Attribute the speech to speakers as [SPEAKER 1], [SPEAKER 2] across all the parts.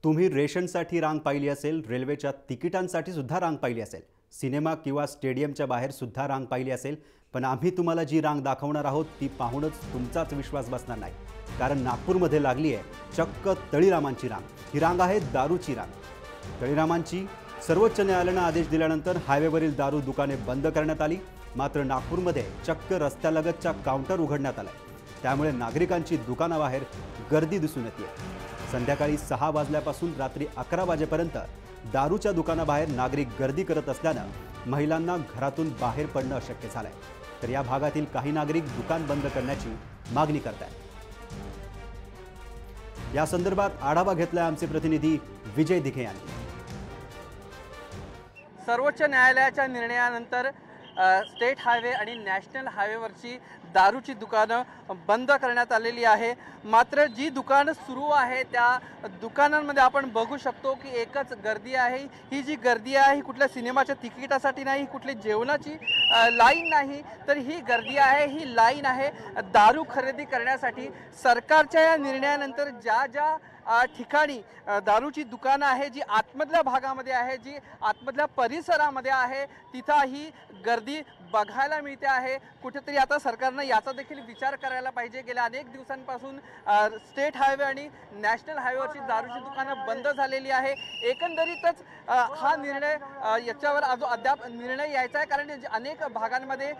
[SPEAKER 1] तुम्ही रेशनसाठी रांग पाहिली असेल, रेल्वेच्या तिकिटांसाठी सुद्धा रांग पाहिली असेल, सिनेमा किंवा स्टेडियमच्या बाहेर सुद्धा रांग पाहिली असेल, पण आम्ही तुम्हाला जी रांग दाखवणार आहोत ती पाहूनच तुमचाच विश्वास बसणार नाही. कारण नागपूरमध्ये लागली आहे चक्क तळीरामांची रांग. ही रांग आहे दारूची रांग. तळीरामांची सर्वोच्च न्यायालयाने आदेश दिल्यानंतर हायवेवरील दारू दुकाने बंद करण्यात आली. मात्र नागपूरमध्ये चक्क रस्त्यालगतच्या काउंटर उघडण्यात आलाय. त्यामुळे नागरिकांची दुकानाबाहेर गर्दी दिसून येते. संध्याकाळी 6 वाजल्यापासून रात्री 11 वाजेपर्यंत दारूच्या दुकानाबाहेर नागरिक गर्दी करत असल्यानं महिलांना घरातून बाहेर पडणं अशक्य झालंय. तर या भागातील काही नागरिक दुकान बंद करण्याची मागणी करतात. या संदर्भात आढावा घेतलाय आमचे प्रतिनिधी विजय दिघे यांनी.
[SPEAKER 2] सर्वोच्च न्यायालयाच्या निर्णयानंतर स्टेट हायवे आणि नॅशनल हायवेवरची दारूची दुकानं बंद करण्यात आलेली आहे. मात्र जी दुकानं सुरू आहे त्या दुकानांमध्ये आपण बघू शकतो की एकच गर्दी आहे. ही जी गर्दी आहे ही कुठल्या सिनेमाच्या तिकिटासाठी नाही, कुठली जेवणाची लाईन नाही, तर ही गर्दी आहे, ही लाईन आहे दारू खरेदी करण्यासाठी. सरकारच्या या निर्णयानंतर ज्या ठिकाणी दारूची दुकानं आहे, जी आतमधल्या भागामध्ये आहे, जी आतमधल्या परिसरामध्ये आहे, तिथं ही गर्दी बघायला मिळते आहे. कुठेतरी आता सरकारनं याचा देखील विचार करायला पाहिजे. गेल्या अनेक दिवसांपासून स्टेट हायवे आणि नॅशनल हायवेवरची दारूची दुकानं बंद झालेली आहे. एकंदरीतच हा निर्णय याच्यावर अद्याप निर्णय यायचा आहे. कारण अनेक भागांमध्ये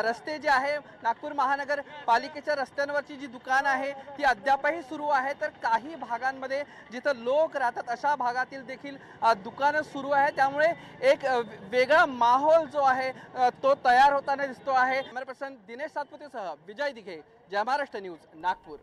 [SPEAKER 2] रस्ते जे आहे, नागपूर महानगरपालिकेच्या रस्त्यांवरची जी दुकानं आहे ती अद्यापही सुरू आहे. तर काही भागांमध्ये जिथं लोक राहतात अशा भागातील देखील दुकानं सुरू आहे. त्यामुळे एक वेगळा माहोल जो आहे तो तयार होताना दिसतो आहे. कॅमेरा पर्सन दिनेश सातपुतेसह विजय दिघे, जय महाराष्ट्र न्यूज, नागपूर.